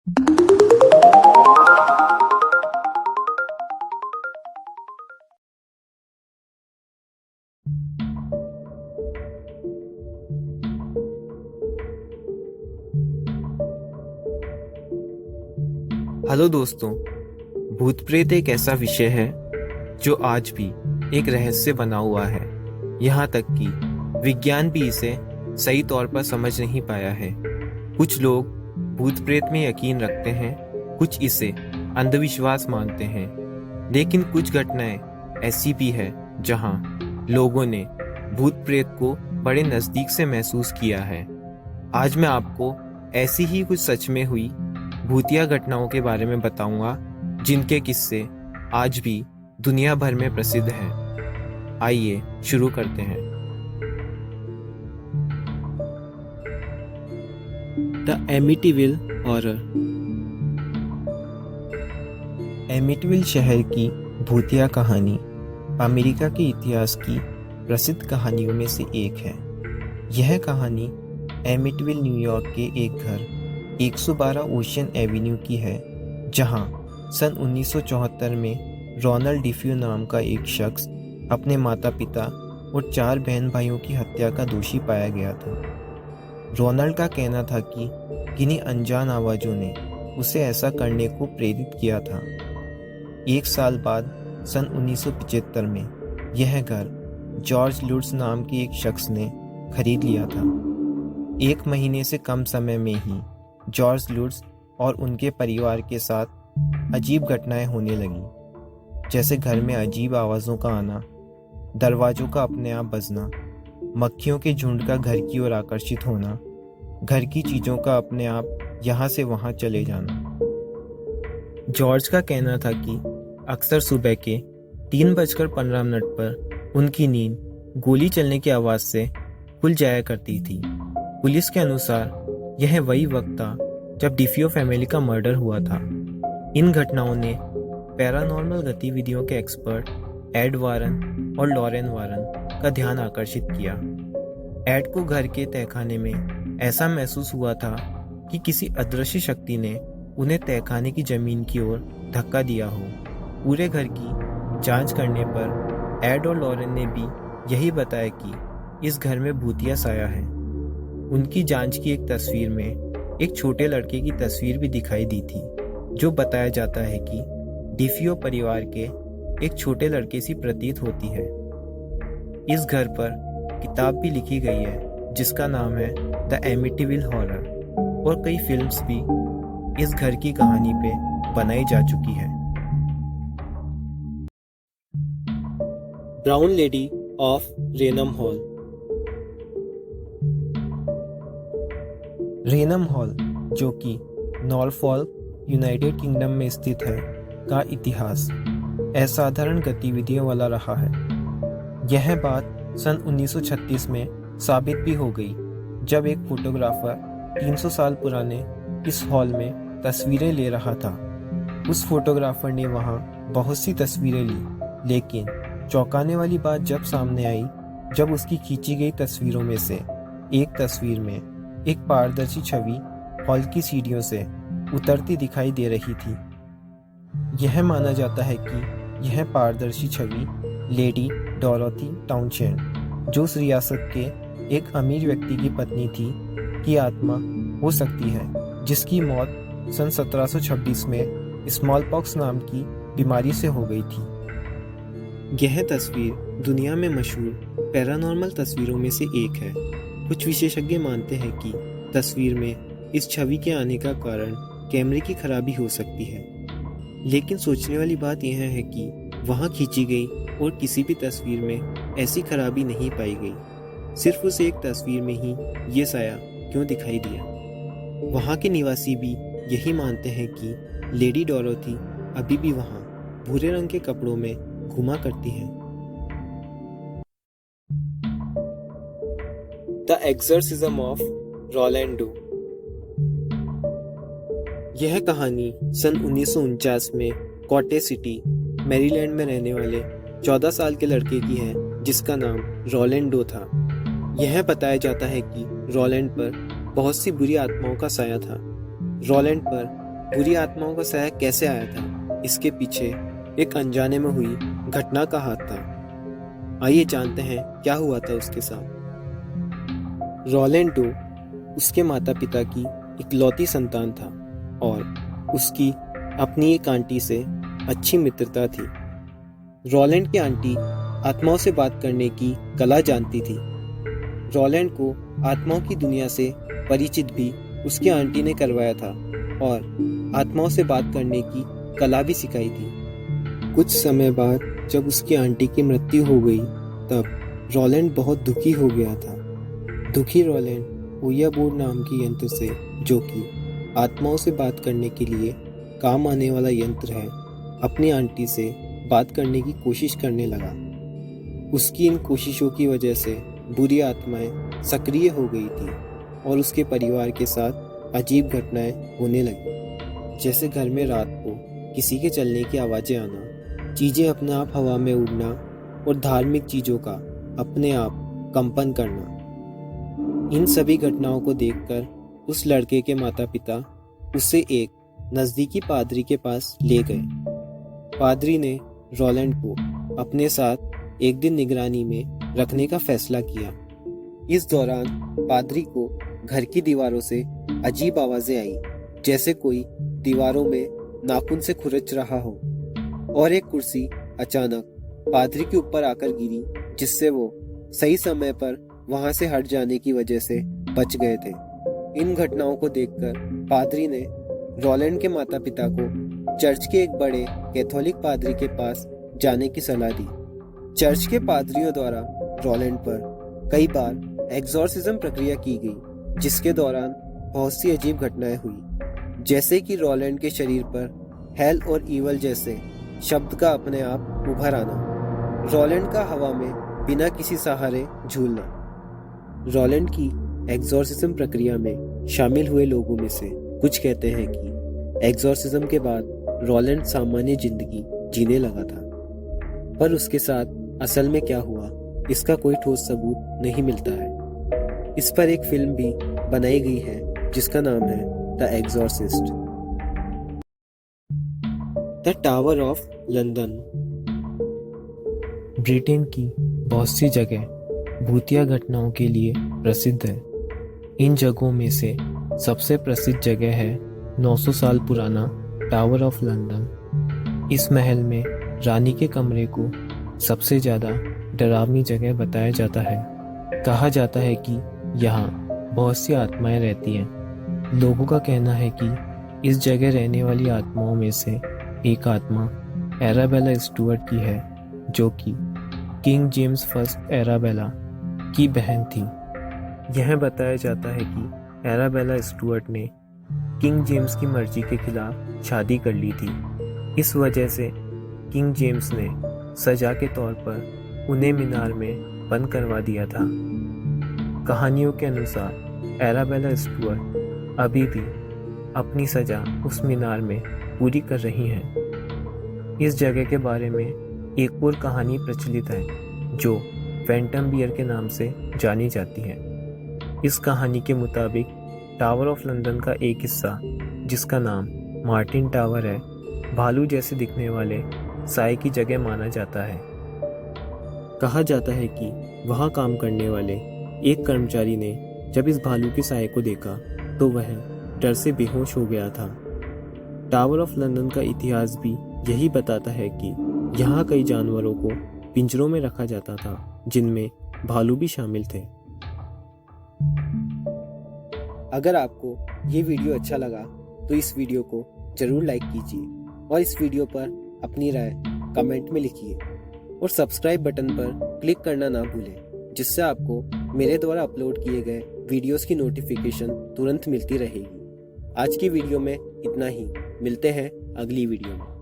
Hello दोस्तों, भूत प्रेत एक ऐसा विषय है जो आज भी एक रहस्य बना हुआ है। यहाँ तक कि विज्ञान भी इसे सही तौर पर समझ नहीं पाया है। कुछ लोग भूत प्रेत में यकीन रखते हैं, कुछ इसे अंधविश्वास मानते हैं, लेकिन कुछ घटनाएं ऐसी भी है जहाँ लोगों ने भूत प्रेत को बड़े नज़दीक से महसूस किया है। आज मैं आपको ऐसी ही कुछ सच में हुई भूतिया घटनाओं के बारे में बताऊंगा, जिनके किस्से आज भी दुनिया भर में प्रसिद्ध हैं। आइए शुरू करते हैं। The Amityville horror. एमिटीविल शहर की भूतिया कहानी अमेरिका के इतिहास की प्रसिद्ध कहानियों में से एक है। यह कहानी एमिटीविल, न्यूयॉर्क के एक घर 112 ओशियन एवेन्यू की है, जहां सन 1974 में रोनाल्ड डिफ्यू नाम का एक शख्स अपने माता पिता और 4 बहन भाइयों की हत्या का दोषी पाया गया था। रोनाल्ड का कहना था कि किन्हीं अनजान आवाज़ों ने उसे ऐसा करने को प्रेरित किया था। 1 साल बाद सन 1975 में यह घर जॉर्ज लुट्स नाम के एक शख्स ने खरीद लिया था। 1 महीने से कम समय में ही जॉर्ज लुट्स और उनके परिवार के साथ अजीब घटनाएं होने लगीं, जैसे घर में अजीब आवाज़ों का आना, दरवाज़ों का अपने आप बजना, मक्खियों के झुंड का घर की ओर आकर्षित होना, घर की चीज़ों का अपने आप यहाँ से वहाँ चले जाना। जॉर्ज का कहना था कि अक्सर सुबह के 3:15 पर उनकी नींद गोली चलने की आवाज़ से खुल जाया करती थी। पुलिस के अनुसार यह वही वक्त था जब डिफियो फैमिली का मर्डर हुआ था। इन घटनाओं ने पैरानॉर्मल गतिविधियों के एक्सपर्ट एड वारन और लॉरेन वारन का ध्यान आकर्षित किया। एड को घर के तहखाने में ऐसा महसूस हुआ था कि किसी अदृश्य शक्ति ने उन्हें तहखाने की जमीन की ओर धक्का दिया हो। पूरे घर की जांच करने पर एड और लॉरेन ने भी यही बताया कि इस घर में भूतिया साया है। उनकी जांच की एक तस्वीर में एक छोटे लड़के की तस्वीर भी दिखाई दी थी, जो बताया जाता है कि डिफियो परिवार के एक छोटे लड़के सी प्रतीत होती है। इस घर पर किताब भी लिखी गई है जिसका नाम है द एमिटीविल हॉरर, और कई फिल्म्स भी इस घर की कहानी पे बनाई जा चुकी है। Brown Lady of Raynham Hall. Raynham Hall, जो कि नॉरफॉल्क, यूनाइटेड किंगडम में स्थित है, का इतिहास असाधारण गतिविधियों वाला रहा है। यह बात सन 1936 में साबित भी हो गई, जब एक फोटोग्राफर 300 साल पुराने इस हॉल में तस्वीरें ले रहा था। उस फोटोग्राफर ने वहां बहुत सी तस्वीरें ली, लेकिन चौंकाने वाली बात जब सामने आई जब उसकी खींची गई तस्वीरों में से एक तस्वीर में एक पारदर्शी छवि हॉल की सीढ़ियों से उतरती दिखाई दे रही थी। यह माना जाता है कि यह पारदर्शी छवि लेडी डोरोथी टाउनशेंड, जो उस रियासत के एक अमीर व्यक्ति की पत्नी थी, की आत्मा हो सकती है, जिसकी मौत सन 1726 में स्मॉल पॉक्स नाम की बीमारी से हो गई थी। यह तस्वीर दुनिया में मशहूर पैरानॉर्मल तस्वीरों में से एक है। कुछ विशेषज्ञ मानते हैं कि तस्वीर में इस छवि के आने का कारण कैमरे की खराबी हो सकती है, लेकिन सोचने वाली बात यह है कि वहां खींची गई और किसी भी तस्वीर में ऐसी खराबी नहीं पाई गई। सिर्फ उस एक तस्वीर में ही ये साया क्यों दिखाई दिया। वहां के निवासी भी यही मानते हैं कि लेडी डोरोथी अभी भी वहां भूरे रंग के कपड़ों में घुमा करती हैं। The exorcism of Rolando. यह कहानी सन 1949 में कॉटेज सिटी, मैरीलैंड में रहने वाले 14 साल के लड़के की है, जिसका नाम रोलैंडो था। यह बताया जाता है कि रोलैंड पर बहुत सी बुरी आत्माओं का साया था। रोलैंड पर बुरी आत्माओं का साया कैसे आया था, इसके पीछे एक अनजाने में हुई घटना का हाथ था। आइए जानते हैं क्या हुआ था उसके साथ। रोलैंड डो उसके माता पिता की इकलौती संतान था और उसकी अपनी एक आंटी से अच्छी मित्रता थी। रोलैंड की आंटी आत्माओं से बात करने की कला जानती थी। रोलैंड को आत्माओं की दुनिया से परिचित भी उसकी आंटी ने करवाया था और आत्माओं से बात करने की कला भी सिखाई थी। कुछ समय बाद जब उसकी आंटी की मृत्यु हो गई तब रोलैंड बहुत दुखी हो गया था। दुखी रोलैंड ओया बोर्ड नाम के यंत्र से, जो कि आत्माओं से बात करने के लिए काम आने वाला यंत्र है, अपनी आंटी से बात करने की कोशिश करने लगा। उसकी इन कोशिशों की वजह से बुरी आत्माएं सक्रिय हो गई थी और उसके परिवार के साथ अजीब घटनाएं होने लगी, जैसे घर में रात को किसी के चलने की आवाज़ें आना, चीज़ें अपने आप हवा में उड़ना और धार्मिक चीज़ों का अपने आप कंपन करना। इन सभी घटनाओं को देखकर उस लड़के के माता पिता उसे एक नज़दीकी पादरी के पास ले गए। पादरी ने रोलैंड को अपने साथ एक दिन निगरानी में रखने का फैसला किया। इस दौरान पादरी को घर की दीवारों से अजीब आवाज़ें आई, जैसे कोई दीवारों में नाखून से खुरच रहा हो, और एक कुर्सी अचानक पादरी के ऊपर आकर गिरी, जिससे वो सही समय पर वहां से हट जाने की वजह से बच गए थे। इन घटनाओं को देखकर पादरी ने रोलैंड के माता पिता को चर्च के एक बड़े कैथोलिक पादरी के पास जाने की सलाह दी। चर्च के पादरियों द्वारा रोलैंड पर कई बार एग्जॉर्सिज्म प्रक्रिया की गई, जिसके दौरान बहुत सी अजीब घटनाएं हुई, जैसे कि रोलैंड के शरीर पर हेल और ईवल जैसे शब्द का अपने आप उभर आना, रोलैंड का हवा में बिना किसी सहारे झूलना। रोलैंड की एग्जॉर्सिज्म प्रक्रिया में शामिल हुए लोगों में से कुछ कहते हैं कि एग्जॉर्सिज्म के बाद रोलैंड सामान्य जिंदगी जीने लगा था, पर उसके साथ असल में क्या हुआ इसका कोई ठोस सबूत नहीं मिलता है। इस पर एक फिल्म भी बनाई गई है जिसका नाम है the Exorcist. The tower of London. Britain की बहुत सी जगह भूतिया घटनाओं के लिए प्रसिद्ध है। इन जगहों में से सबसे प्रसिद्ध जगह है 900 साल पुराना टावर ऑफ लंदन। इस महल में रानी के कमरे को सबसे ज़्यादा डरावनी जगह बताया जाता है। कहा जाता है कि यहाँ बहुत सी आत्माएं रहती हैं। लोगों का कहना है कि इस जगह रहने वाली आत्माओं में से एक आत्मा एराबेला स्टुअर्ट की है, जो कि किंग जेम्स फर्स्ट एराबेला की बहन थी। यह बताया जाता है कि एराबेला स्टुअर्ट ने किंग जेम्स की मर्जी के खिलाफ शादी कर ली थी। इस वजह से किंग जेम्स ने सजा के तौर पर उन्हें मीनार में बंद करवा दिया था। कहानियों के अनुसार एराबेला स्टुअर्ट अभी भी अपनी सजा उस मीनार में पूरी कर रही हैं। इस जगह के बारे में एक और कहानी प्रचलित है जो फैंटम बियर के नाम से जानी जाती है। इस कहानी के मुताबिक टावर ऑफ लंदन का एक हिस्सा, जिसका नाम मार्टिन टावर है, भालू जैसे दिखने वाले साए की जगह माना जाता है। कहा जाता है कि वहाँ काम करने वाले एक कर्मचारी ने जब इस भालू के साए को देखा तो वह डर से बेहोश हो गया था। टावर ऑफ लंदन का इतिहास भी यही बताता है कि यहाँ कई जानवरों को पिंजरों में रखा जाता था, जिनमें भालू भी शामिल थे। अगर आपको ये वीडियो अच्छा लगा तो इस वीडियो को जरूर लाइक कीजिए और इस वीडियो पर अपनी राय कमेंट में लिखिए और सब्सक्राइब बटन पर क्लिक करना ना भूलें, जिससे आपको मेरे द्वारा अपलोड किए गए वीडियोस की नोटिफिकेशन तुरंत मिलती रहेगी। आज की वीडियो में इतना ही। मिलते हैं अगली वीडियो में।